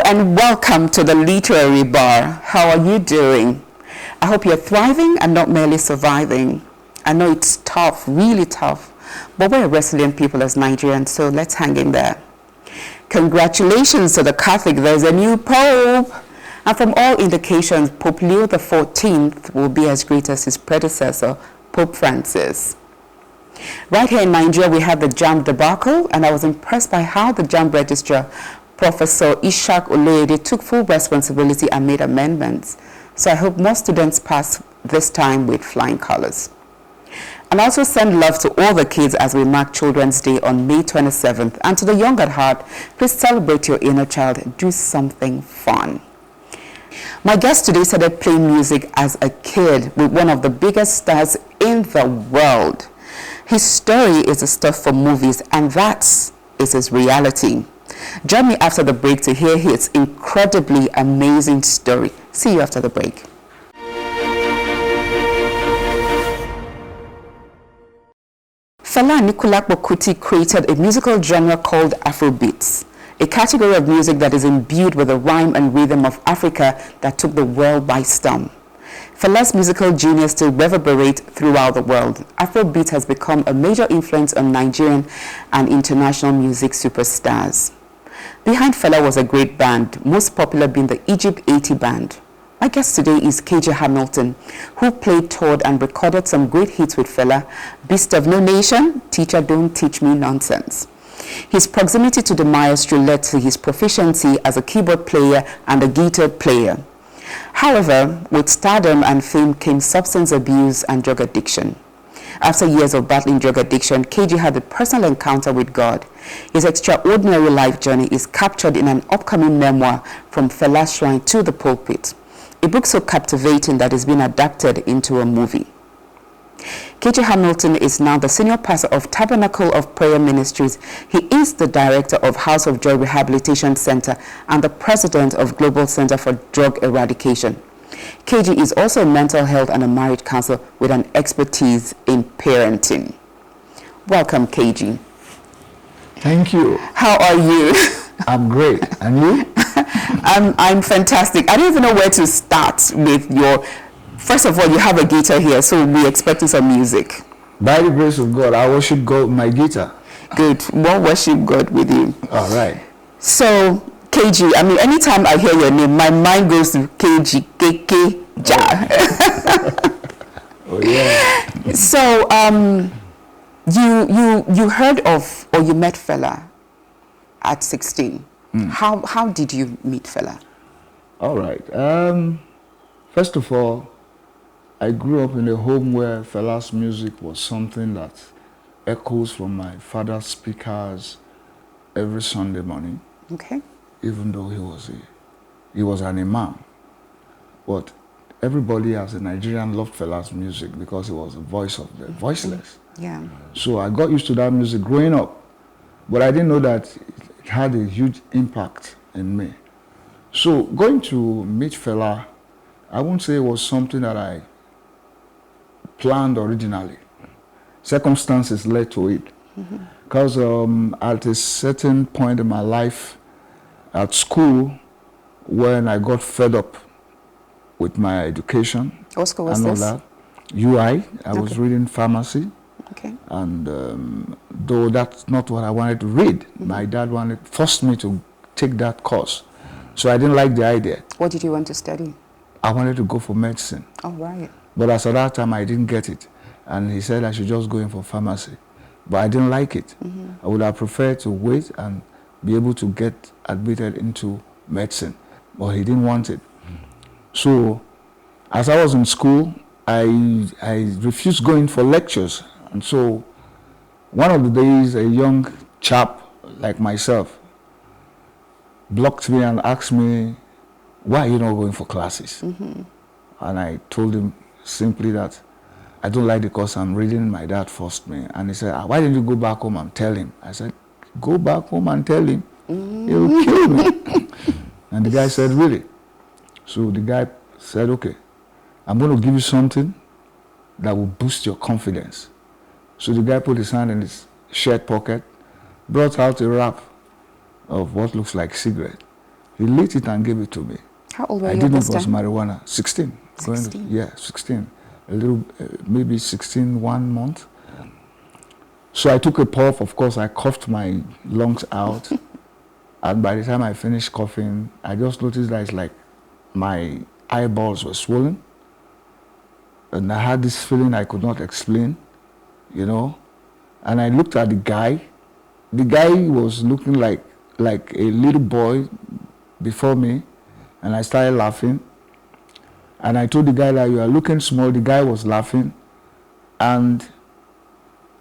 and welcome to the Literary Bar. How are you doing? I hope you're thriving and not merely surviving. I know it's tough, really tough, but we're resilient people as Nigerians, so let's hang in there. Congratulations to the Catholic, there's a new Pope. And from all indications, Pope Leo XIV will be as great as his predecessor, Pope Francis. Right here in Nigeria, we had the JAMB debacle, and I was impressed by how the JAMB registrar, Professor Ishak Oloyede, took full responsibility and made amendments. So I hope more students pass this time with flying colors. And also send love to all the kids as we mark Children's Day on May 27th. And to the young at heart, please celebrate your inner child and do something fun. My guest today started playing music as a kid with one of the biggest stars in the world. His story is the stuff for movies, and that is his reality. Join me after the break to hear his incredibly amazing story. See you after the break. Fela Anikulapo Kuti created a musical genre called Afrobeats, a category of music that is imbued with the rhyme and rhythm of Africa that took the world by storm. Fela's musical genius still reverberates throughout the world. Afrobeat has become a major influence on Nigerian and international music superstars. Behind Fela was a great band, most popular being the Egypt 80 band. My guest today is Keji Hamilton, who played, toured, and recorded some great hits with Fela: Beast of No Nation, Teacher Don't Teach Me Nonsense. His proximity to the maestro led to his proficiency as a keyboard player and a guitar player. However, with stardom and fame came substance abuse and drug addiction. After years of battling drug addiction, Keji had a personal encounter with God. His extraordinary life journey is captured in an upcoming memoir, From Fela's Shrine to the Pulpit, a book so captivating that is being adapted into a movie. Keji Hamilton is now the senior pastor of Tabernacle of Prayer Ministries. He is the director of House of Joy Rehabilitation Center and the president of Global Center for Drug Eradication. Keji is also a mental health and a marriage counselor with an expertise in parenting. Welcome, Keji. Thank you. How are you? I'm great. And you? I'm fantastic. I don't even know where to start with your... First of all, you have a guitar here, so we're expecting some music. By the grace of God, I worship God with my guitar. Good. We'll worship God with you. All right. So, Keji, I mean, anytime I hear your name, my mind goes to Keji, Keke, Ja. Oh, yeah. So, you heard of, or you met Fela at 16. How did you meet Fela? All right. First of all, I grew up in a home where Fela's music was something that echoes from my father's speakers every Sunday morning. Okay. Even though he was an imam. But everybody as a Nigerian loved Fela's music because he was the voice of the voiceless. Yeah. So I got used to that music growing up. But I didn't know that it had a huge impact in me. So going to meet Fela, I won't say it was something that I planned originally. Circumstances led to it. Because at a certain point in my life at school, when I got fed up with my education, What school was and all this? that, UI, I was reading pharmacy. Okay. And though that's not what I wanted to read, my dad forced me to take that course. So I didn't like the idea. What did you want to study? I wanted to go for medicine. Oh, right. But as at that time, I didn't get it. And he said I should just go in for pharmacy. But I didn't like it. I would have preferred to wait and be able to get admitted into medicine. But he didn't want it. So as I was in school, I refused going for lectures. And so one of the days, a young chap like myself blocked me and asked me, why are you not going for classes? And I told him simply that I don't like the course I'm reading. My dad forced me. And he said, why didn't you go back home and tell him? I said, go back home and tell him. He'll kill me. And the guy said, really? So the guy said, okay, I'm going to give you something that will boost your confidence. So the guy put his hand in his shirt pocket, brought out a wrap of what looks like cigarette. He lit it and gave it to me. How old were I you didn't know at this it was time? marijuana. 16. 16? 16. A little, maybe 16, 1 month. So I took a puff. Of course, I coughed my lungs out. And by the time I finished coughing, I just noticed that it's like my eyeballs were swollen. And I had this feeling I could not explain, you know. And I looked at the guy. The guy was looking like a little boy before me. And I started laughing. And I told the guy that you are looking small. The guy was laughing. And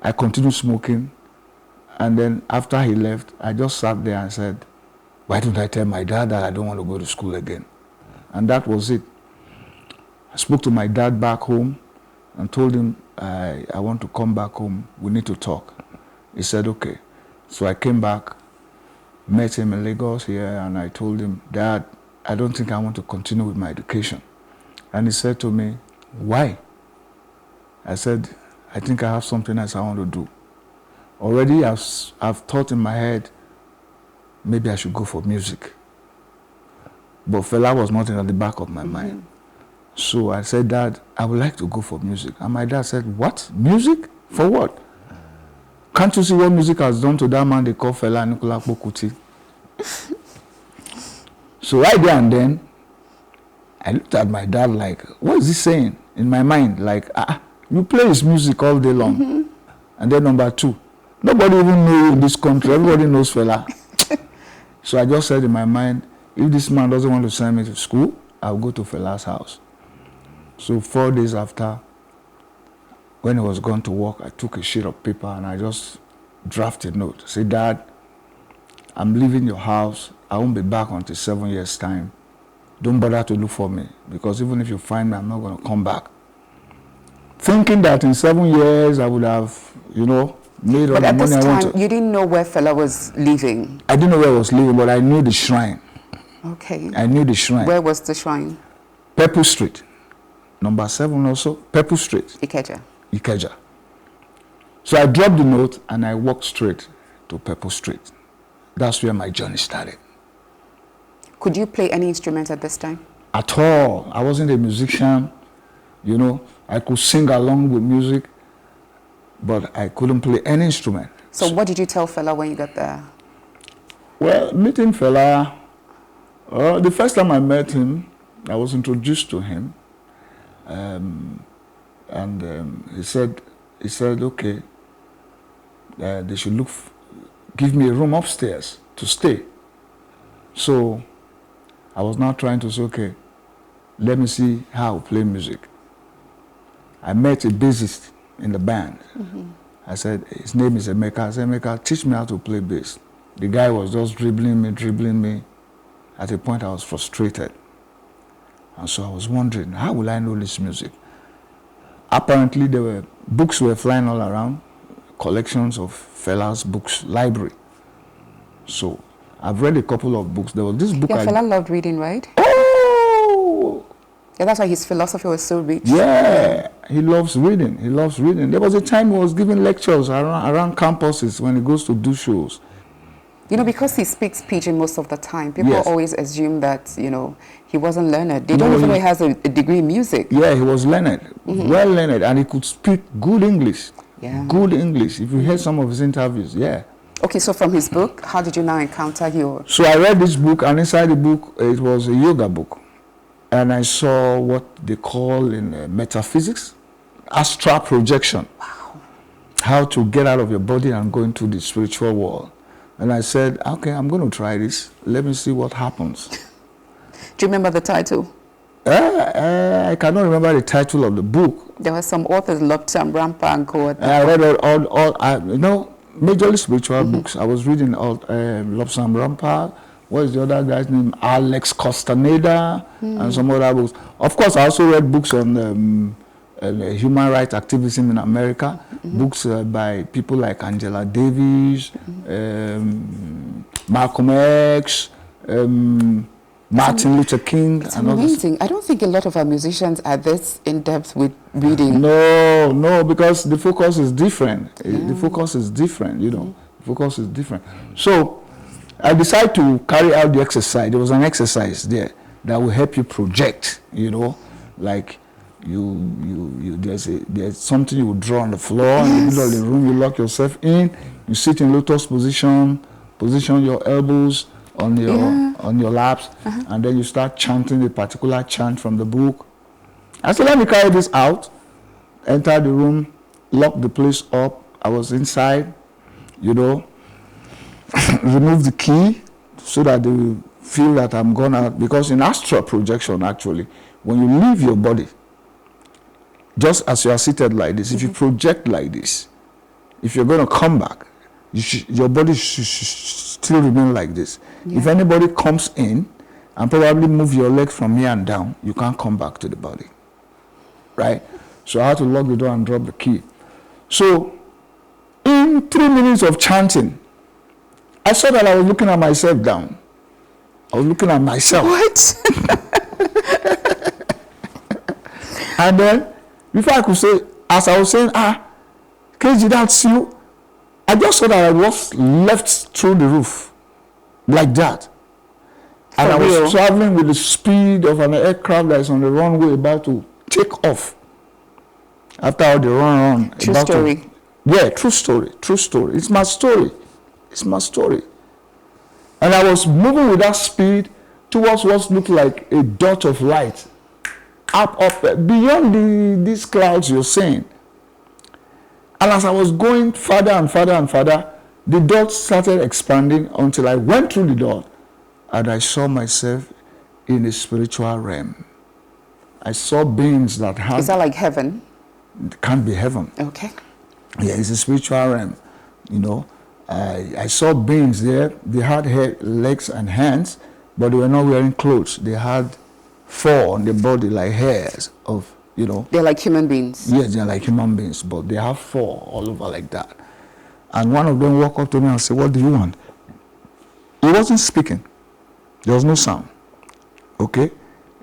I continued smoking. And then after he left, I just sat there and said, why don't I tell my dad that I don't want to go to school again? And that was it. I spoke to my dad back home and told him, I want to come back home. We need to talk. He said, okay. So I came back, met him in Lagos here, and I told him, Dad, I don't think I want to continue with my education. And he said to me, why? I said, I think I have something else I want to do. Already I've thought in my head, maybe I should go for music. But Fela was not in the back of my mind. So I said, Dad, I would like to go for music. And my dad said, what? Music? For what? Can't you see what music has done to that man they call Fela Anikulapo Kuti? So right there and then, I looked at my dad like, what is he saying? In my mind, like, you play his music all day long. And then number two, nobody even knows you in this country. Everybody knows Fela. So I just said in my mind, if this man doesn't want to send me to school, I'll go to Fela's house. So 4 days after, when he was gone to work, I took a sheet of paper and I just drafted a note. Say, Dad, I'm leaving your house. I won't be back until 7 years' time. Don't bother to look for me, because even if you find me, I'm not going to come back. Thinking that in 7 years, I would have, made all the money I wanted. But at this time, you didn't know where Fela was living? I didn't know where I was living, but I knew the shrine. Okay. I knew the shrine. Where was the shrine? Purple Street. Number 7 also, Purple Street. Ikeja. So I dropped the note and I walked straight to Purple Street. That's where my journey started. Could you play any instrument at this time? At all. I wasn't a musician. I could sing along with music, but I couldn't play any instrument. So what did you tell Fela when you got there? Well, meeting Fela, the first time I met him, I was introduced to him. He said, okay, they should give me a room upstairs to stay. So I was now trying to say, okay, let me see how I play music. I met a bassist in the band. I said, his name is Emeka. I said, Emeka, teach me how to play bass. The guy was just dribbling me. At a point, I was frustrated. And so I was wondering, how will I know this music? Apparently, books were flying all around, collections of Fela's books, library. So I've read a couple of books. There was this book. Yeah, Fela loved reading, right? Oh! Yeah, that's why his philosophy was so rich. Yeah, he loves reading. There was a time he was giving lectures around campuses when he goes to do shows. Because he speaks pidgin most of the time, people Yes. always assume that, he wasn't learned. They don't even know he has a degree in music. Yeah, he was learned, well learned, and he could speak good English. Yeah. Good English. If you heard some of his interviews, yeah. Okay, so from his book, how did you now encounter your... So I read this book, and inside the book, it was a yoga book. And I saw what they call in metaphysics, astral projection. Wow. How to get out of your body and go into the spiritual world. And I said, okay, I'm going to try this. Let me see what happens. Do you remember the title? I cannot remember the title of the book. There were some authors, Lobsam, Rampa, and Co. I read all majorly spiritual books. I was reading all Lobsam Rampa. What is the other guy's name? Alex Costaneda, and some other books. Of course, I also read books on human rights activism in America. Books by people like Angela Davis, Malcolm X, Martin Luther King. It's amazing. I don't think a lot of our musicians are this in depth with reading. No, because the focus is different. The focus is different, The focus is different. So I decided to carry out the exercise. There was an exercise there that will help you project, you know, like there's something you would draw on the floor. In the middle of the room, you lock yourself in, you sit in lotus position your elbows on your laps, and then you start chanting a particular chant from the book. I said, let me carry this out. Enter the room, lock the place up. I was inside, you know, remove the key so that they will feel that I'm gone out. Because in astral projection, actually, when you leave your body, just as you are seated like this, if you project like this, if you're going to come back, your body should still remain like this. If anybody comes in and probably move your legs from here and down, you can't come back to the body, right? So I had to lock the door and drop the key. So in 3 minutes of chanting, I saw that I was looking at myself down. I was looking at myself. What? And then, before I could say, as I was saying, Keji, that's you. I just saw that I was left through the roof, like that. And I was traveling with the speed of an aircraft that is on the runway about to take off. After all the run. True story. True story. It's my story. And I was moving with that speed towards what looked like a dot of light. Up, beyond these clouds you're seeing. And as I was going further and further, the dot started expanding until I went through the dot and I saw myself in a spiritual realm. I saw beings that had... Is that like heaven? It can't be heaven. Okay. Yeah, it's a spiritual realm, you know. I saw beings there. They had legs and hands, but they were not wearing clothes. They had fur on their body like hairs of, you know. They're like human beings. Yes, they're like human beings, but they have fur all over like that. And one of them walked up to me and said, what do you want? He wasn't speaking. There was no sound. Okay?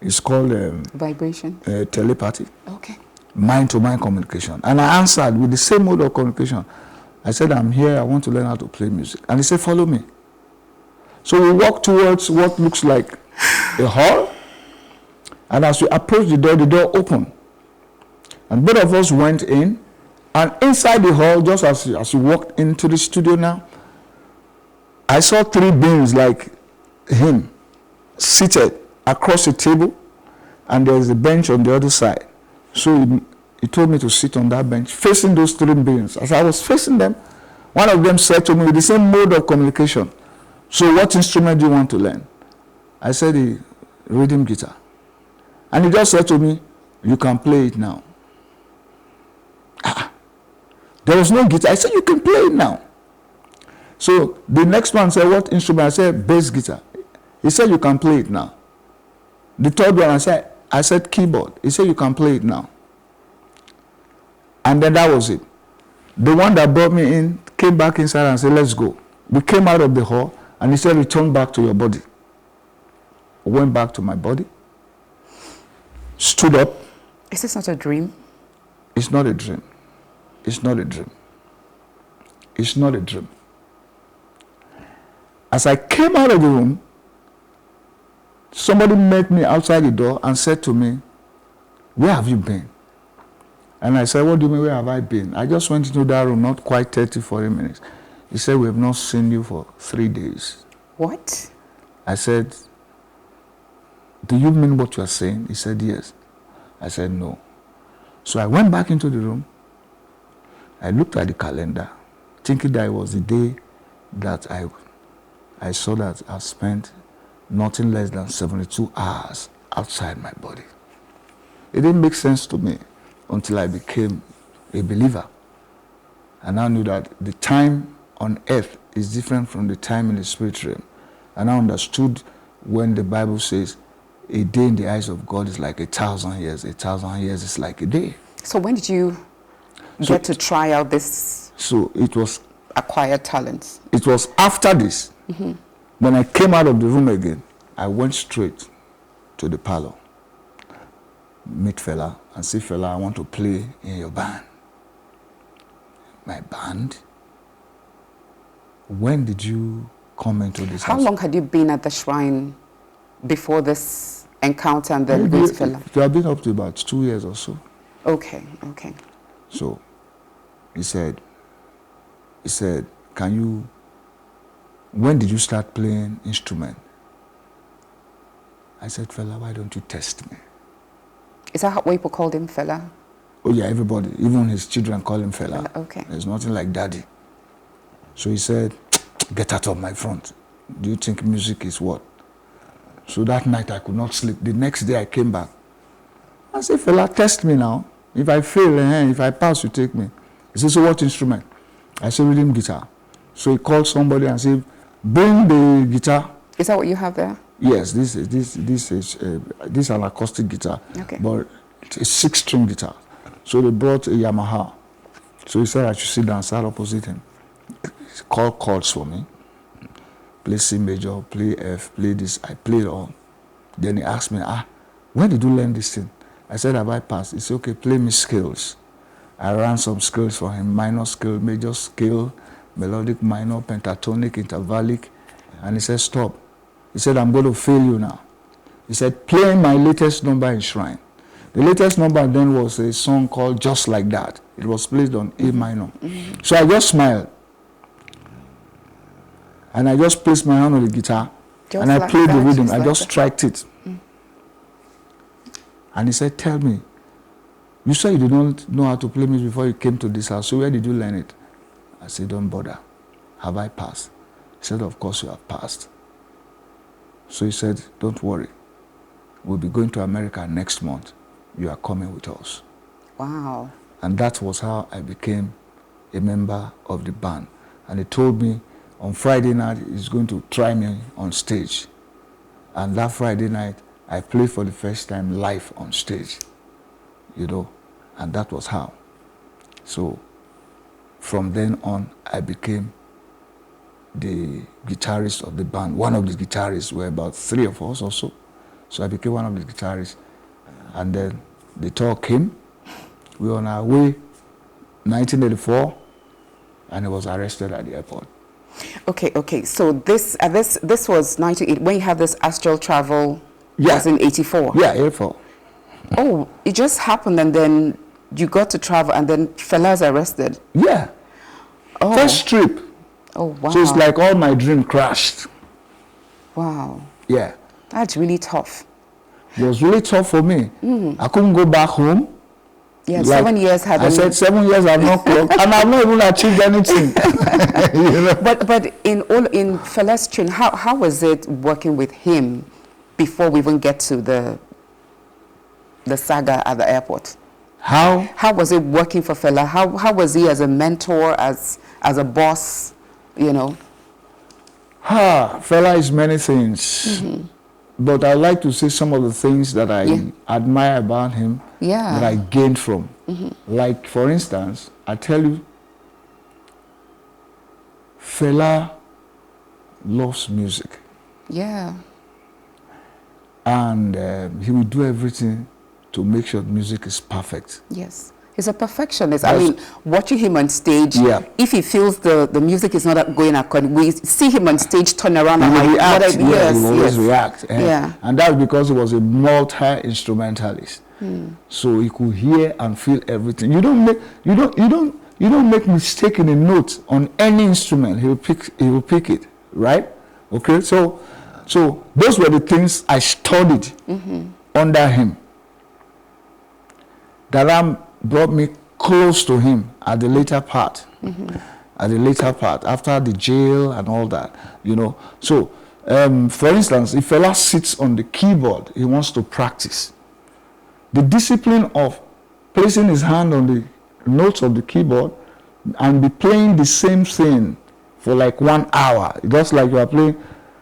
It's called... vibration? Telepathy. Okay. Mind-to-mind communication. And I answered with the same mode of communication. I said, I'm here, I want to learn how to play music. And he said, follow me. So we walked towards what looks like a hall. And as we approached the door opened. And both of us went in. And inside the hall, just as we walked into the studio now, I saw 3 beings like him seated across a table. And there's a bench on the other side. So he told me to sit on that bench, facing those 3 beings. As I was facing them, one of them said to me with the same mode of communication, so what instrument do you want to learn? I said, the rhythm guitar. And he just said to me, you can play it now. There was no guitar. I said, you can play it now. So the next one said, what instrument? I said, bass guitar. He said, you can play it now. The third one, I said keyboard. He said, you can play it now. And then that was it. The one that brought me in came back inside and said, let's go. We came out of the hall and he said, return back to your body. I went back to my body, stood up. Is this not a dream? It's not a dream. It's not a dream. It's not a dream. As I came out of the room, somebody met me outside the door and said to me, where have you been? And I said, what do you mean, where have I been? I just went into that room, not quite 30, 40 minutes. He said, we have not seen you for 3 days. What? I said, do you mean what you are saying? He said, yes. I said, no. So I went back into the room. I looked at the calendar, thinking that it was the day that I saw that I spent nothing less than 72 hours outside my body. It didn't make sense to me until I became a believer. And I knew that the time on earth is different from the time in the spirit realm. And I understood when the Bible says a day in the eyes of God is like 1,000 years. 1,000 years is like a day. So when did you get to try out this? So it was acquired talents. It was after this, when I came out of the room again, I went straight to the parlor, meet Fela, and say, Fela, I want to play in your band. My band? When did you come into this How house. long had you been at the shrine before this encounter and then going to Fela? It have been up to about 2 years or so. Okay, okay. So he said, when did you start playing instrument? I said, Fela, why don't you test me? Is that how people called him, Fela? Oh yeah, everybody, even his children call him Fela. Okay. There's nothing like daddy. So he said, get out of my front. Do you think music is what? So that night I could not sleep. The next day I came back. I said, Fela, test me now. If I fail, if I pass, you take me. He said, so what instrument? I said, rhythm guitar. So he called somebody and said, bring the guitar. Is that what you have there? Yes, this is an acoustic guitar, Okay. but it's a 6-string guitar. So they brought a Yamaha. So he said I should sit down, sat opposite him. He called chords for me. Play C major, play F, play this. I played all. Then he asked me, when did you learn this thing? I said, have I passed? He said, okay, play me scales. I ran some scales for him, minor scale, major scale, melodic, minor, pentatonic, intervallic. And he said, stop. He said, I'm going to fail you now. He said, play my latest number in Shrine. The latest number then was a song called Just Like That. It was played on A minor. Mm-hmm. So I just smiled. And I just placed my hand on the guitar. And I played the rhythm. I just striked it. Mm. And he said, tell me, you said you did not know how to play music before you came to this house. So where did you learn it? I said, don't bother. Have I passed? He said, of course you have passed. So he said, don't worry. We'll be going to America next month. You are coming with us. Wow. And that was how I became a member of the band. And he told me on Friday night he's going to try me on stage. And that Friday night, I played for the first time live on stage. And that was how. So from then on, I became the guitarist of the band. One of the guitarists, were about 3 of us or so. So I became one of the guitarists. And then the tour came. We were on our way, 1984, and he was arrested at the airport. Okay. So this was 98. When you had this astral travel, was in 84? Yeah, 84. Oh, it just happened and then you got to travel and then Fela's arrested? Yeah. Oh. First trip. Oh, wow. So it's like all my dream crashed. Wow. Yeah. That's really tough. It was really tough for me. I couldn't go back home. Yeah, 7 years had I said 7 years I've not clocked and I've not even achieved anything. But in Fela's train, how was it working with him before we even get to the saga at the airport? How was it working for Fela? How was he as a mentor, as a boss, Fela is many things. Mm-hmm. But I like to say some of the things that I admire about him, that I gained from. Mm-hmm. Like, for instance, I tell you, Fela loves music. Yeah. And he will do everything to make sure music is perfect. Yes. He's a perfectionist. I mean, watching him on stage, if he feels the music is not going according, we see him on stage turn around and react. He will always react. And that's because he was a multi-instrumentalist. So he could hear and feel everything. You don't make mistake in a note on any instrument. He will pick it, right? Okay, so those were the things I studied under him. That brought me close to him at the later part. At the later part, after the jail and all that, So, for instance, if Fela sits on the keyboard, he wants to practice. The discipline of placing his hand on the notes of the keyboard and be playing the same thing for like 1 hour, just like you are playing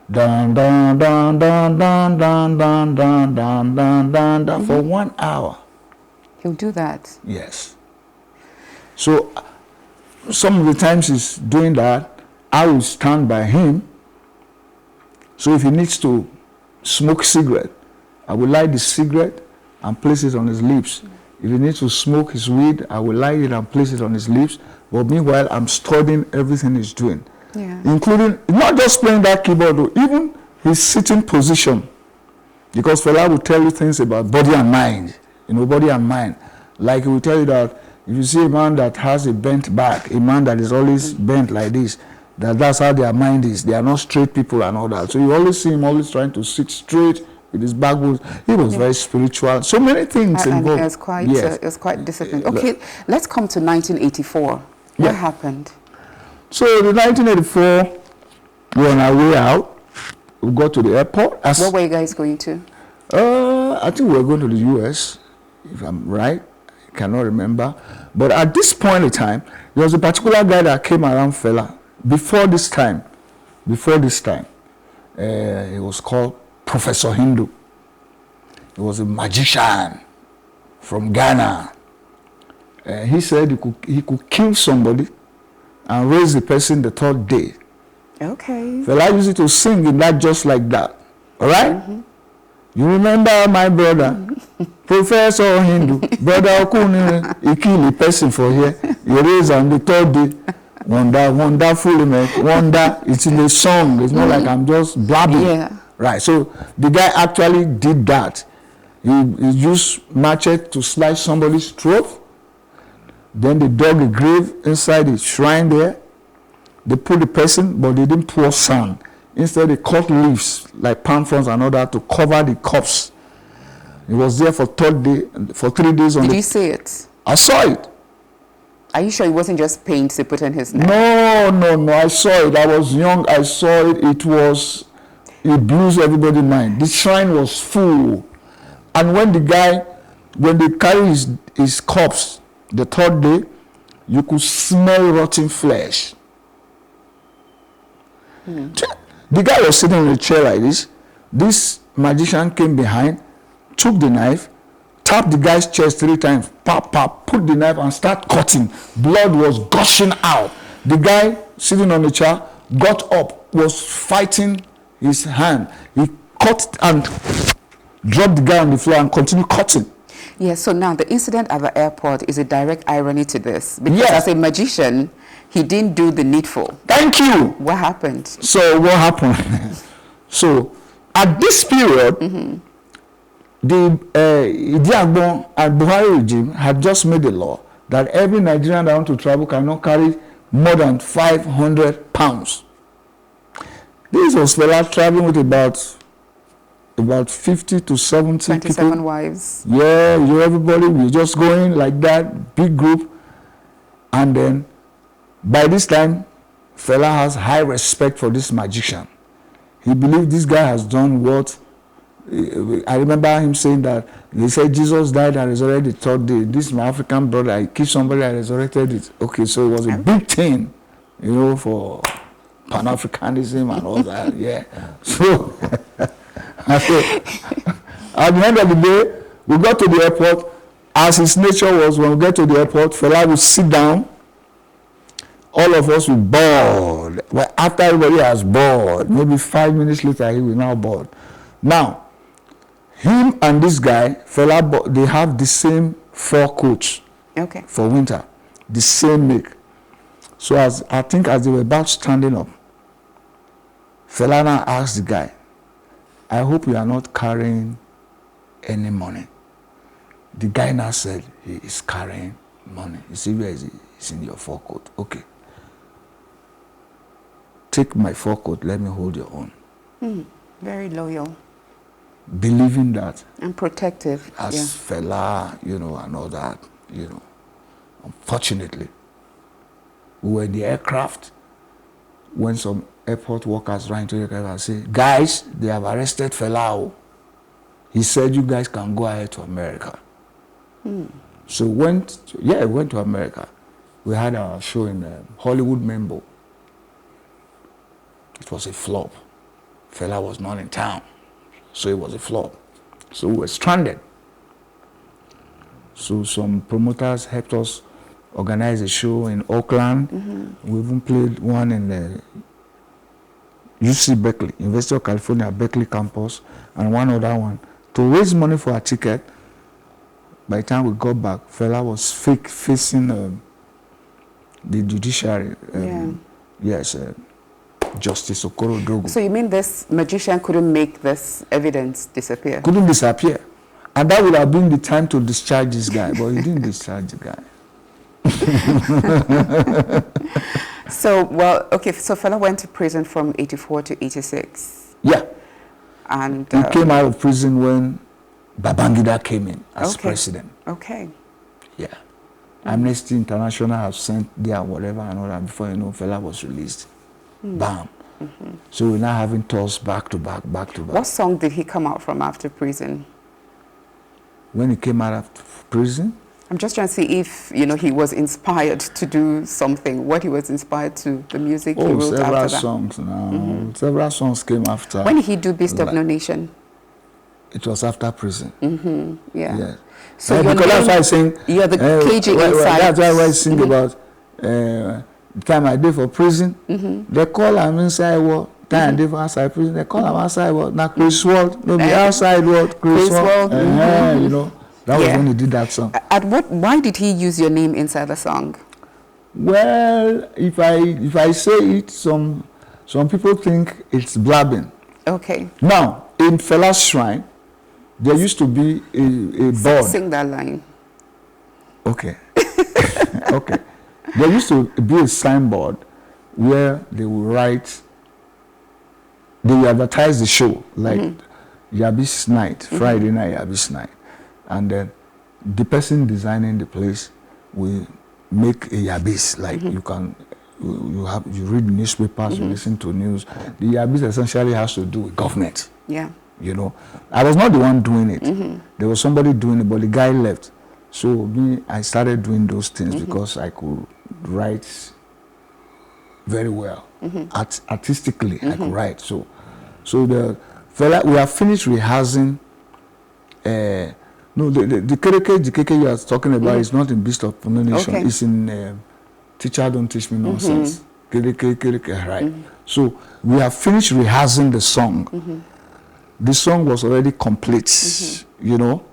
dun dun dun dun dun dun dun dun dun dun dun for 1 hour. He'll do that. Yes. So some of the times he's doing that, I will stand by him. So if he needs to smoke cigarette, I will light the cigarette and place it on his lips. If he needs to smoke his weed, I will light it and place it on his lips. But meanwhile, I'm studying everything he's doing. Yeah. Including not just playing that keyboard, though, even his sitting position. Because Fela will tell you things about body and mind, body and mind. Like he will tell you that if you see a man that has a bent back, a man that is always bent like this, that's how their mind is. They are not straight people and all that. So you always see him always trying to sit straight with his back. He was very spiritual. So many things involved. And it was quite disciplined. Okay, let's come to 1984. What happened? So in 1984, we were on our way out. We got to the airport. What were you guys going to? I think we were going to the U.S., if I'm right. I cannot remember. But at this point in time, there was a particular guy that came around Fela. Before this time, he was called Professor Hindu. He was a magician from Ghana. He said he could kill somebody and raise the person the third day. Okay. Fela used to sing in that just like that. All right? You remember my brother, Professor Hindu, brother Okuni, he killed a person for here. He raised on the third day. Wonderful, wonder. It's in the song. It's not like I'm just blabbing. Yeah. Right. So the guy actually did that. He used machete to slice somebody's throat. Then they dug a grave inside the shrine there. They put the person, but they didn't pour sand. Instead, they cut leaves like palm fronds and all that to cover the corpse. He was there for 3 days. Did you see it? I saw it. Are you sure it wasn't just paint they put on his neck? No. I saw it. I was young. I saw it. It blew everybody's mind. The shrine was full. And when they carry his corpse the third day, you could smell rotten flesh. The guy was sitting in a chair like this. This magician came behind, took the knife, tapped the guy's chest 3 times, put the knife and start cutting. Blood was gushing out. The guy sitting on the chair got up, was fighting his hand. He cut and dropped the guy on the floor and continued cutting. Yes, so now the incident at the airport is a direct irony to this. Because as a magician, he didn't do the needful. Thank you. What happened? So what happened? So at this period, the Idi and Buhari regime had just made a law that every Nigerian that wants to travel cannot carry more than 500 pounds. This was Fela traveling with about 50 to 70 27 people. wives. Yeah, everybody, we just going like that, big group. And then, by this time, Fela has high respect for this magician. He believed this guy has done what, I remember him saying that, they said Jesus died and resurrected the third day. This is my African brother, I killed somebody and resurrected it. Okay, so it was a big thing, for Pan-Africanism and all that, yeah. So, at the end of the day, we got to the airport. As his nature was, when we get to the airport, Fela would sit down. All of us will bored. Well, after everybody has bored, maybe 5 minutes later, he will now bored. Now, him and this guy, Fela, they have the same 4 coats for winter, the same make. So as they were about standing up, Fela now asked the guy, I hope you are not carrying any money. The guy now said he is carrying money. You see, where is he? It's in your 4 coat. Okay. Take my 4 coat, let me hold your own. Very loyal. Believing that. And protective. As Fela, and all that, Unfortunately, we were in the aircraft when some airport workers ran to the aircraft and said, guys, they have arrested Fela. He said, you guys can go ahead to America. So we went to America. We had our show in Hollywood Mambo. It was a flop. Fela was not in town, so it was a flop. So we were stranded. So some promoters helped us organize a show in Oakland. We even played one in the UC Berkeley, University of California, Berkeley campus, and one other one. To raise money for a ticket, by the time we got back, Fela was facing the judiciary. Justice Okorodogu. So you mean this magician couldn't make this evidence disappear? Couldn't disappear. And that would have been the time to discharge this guy, but he didn't discharge the guy. So, well, okay, so Fela went to prison from 84 to 86. Yeah. And he came out of prison when Babangida came in as president. Okay. Yeah. Amnesty International have sent their whatever and all that before you know Fela was released. Bam. So we're now having tours back to back, back to back. What song did he come out from after prison? When he came out of prison? I'm just trying to see if, you know, he was inspired to do something, what he was inspired to, the music he wrote after that. Several songs now. Several songs came after. When did he do Beast of No Nation? It was after prison. Yeah. Yes. So because that's why I sing. You're the Keji inside. That's why I sing about the time I did for prison. They call him inside world. Time I did for outside prison. They call him outside world. Now Chris World. No, be outside world. Chris World. You know, that was when he did that song. Why did he use your name inside the song? Well, if I say it, some people think it's blabbing. Okay. Now, in Fela's shrine, there used to be a board. Sing that line. Okay. Okay. There used to be a signboard where they would write, they would advertise the show, like Yabis Night, Friday night Yabis Night. And then the person designing the place will make a Yabis, like you read newspapers, you listen to news. The Yabis essentially has to do with government. Yeah. You know, I was not the one doing it. There was somebody doing it, but the guy left. So I started doing those things because I could write very well. Artistically, I could write. So the Fela, we have finished rehearsing. No, the KK you are talking about is not in Beast of No Nation. It's in Teacher Don't Teach Me Nonsense. KK, right. So we have finished rehearsing the song. The song was already complete, you know.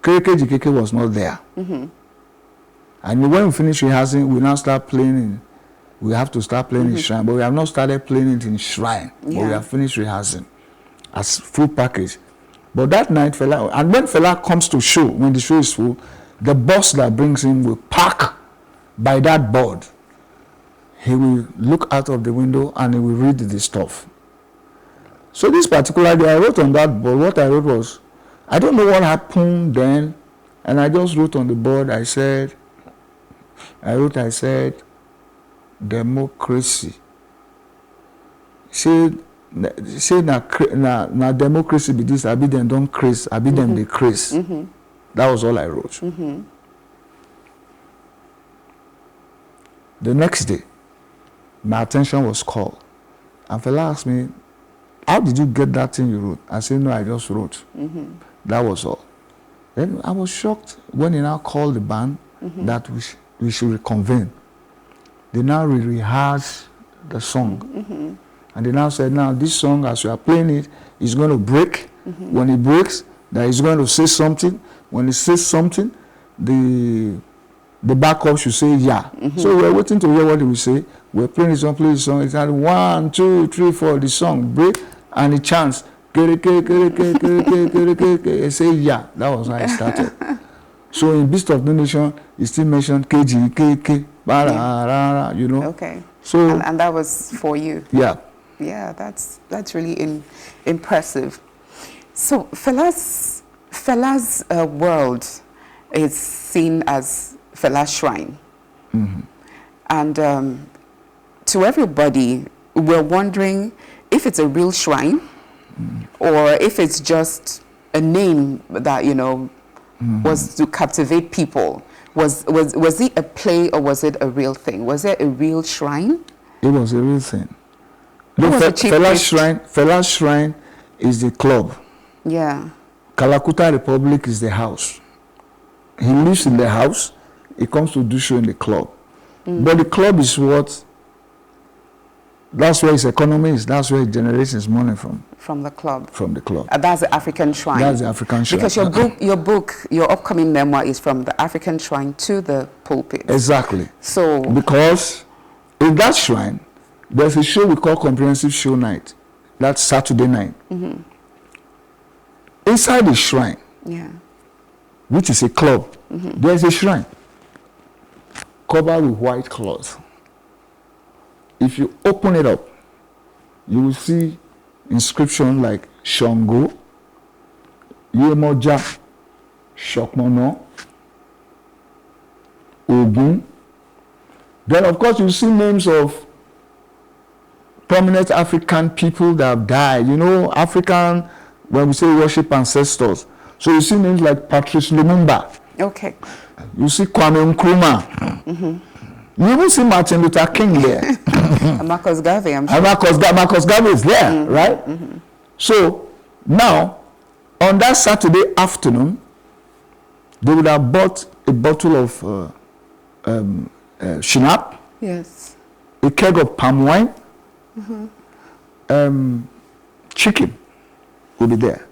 KK was not there. And when we finish rehearsing, we now start playing we have to start playing in Shrine, but we have not started playing it in Shrine. But we have finished rehearsing as full package. But that night, Fela, and when Fela comes to show, when the show is full, the bus that brings him will park by that board. He will look out of the window and he will read the stuff. So this particular day, I wrote on that board, what I wrote was, I don't know what happened then, and I just wrote on the board, I said, democracy. Say na democracy be this, I be them don't craze, I be them they craze. That was all I wrote. The next day, my attention was called. And Fela asked me, how did you get that thing you wrote? I said, no, I just wrote. That was all. Then I was shocked when he now called the band that we should reconvene. They now rehearse the song. And they now said, now this song, as you are playing it, is going to break. When it breaks, that he's going to say something. When he says something, the backup should say yeah. So we're waiting to hear what he will say. We're playing this song, It's at 1, 2, 3, 4, the song break, and it chants. Say yeah. That was how it started. So in Beast of No Nation, he still mentioned Keji, you know. Okay. So and that was for you. Yeah. Yeah, that's really impressive. So Fela's world is seen as Fela's shrine. And to everybody, we're wondering if it's a real shrine or if it's just a name that, you know, was to captivate people. Was it a play or was it a real thing? Was it a real shrine? It was a real thing. Fela's shrine is the club. Yeah. Kalakuta Republic is the house. He lives in the house. He comes to do show in the club. But the club is that's where his economy is. That's where he generates his money from. From the club. From the club. That's the African shrine. That's the African shrine. Because your upcoming memoir is from the African shrine to the pulpit. Exactly. So because in that shrine, There's a show we call Comprehensive Show Night. That's Saturday night. Inside the shrine, which is a club, there's a shrine covered with white cloth. If you open it up, you will see inscription like Shango, Yemoja, Shokmono, Ogun. Then, of course, you see names of prominent African people that have died. You know, African, when we say worship ancestors. So you see names like Patrice Lumumba. Okay. You see Kwame Nkrumah. You even see Martin Luther King there. Marcus Garvey, I'm sure. Marcus Garvey is there, right? So now, on that Saturday afternoon, they would have bought a bottle of Shinap, yes, a keg of palm wine, chicken will be there.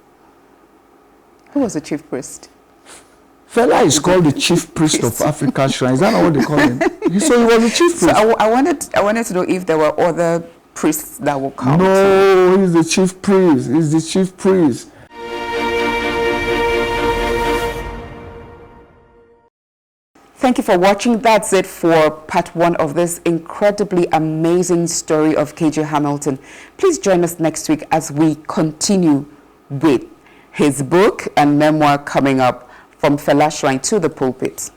Who was the chief priest? Fela is called the chief priest of Africa Shrine. Is that not what they call him? So he was the chief priest. So I wanted to know if there were other priests that will come. No, he's the chief priest. He's the chief priest. Thank you for watching. That's it for part 1 of this incredibly amazing story of Keji Hamilton. Please join us next week as we continue with his book and memoir coming up, From Fela Shrine to the Pulpit.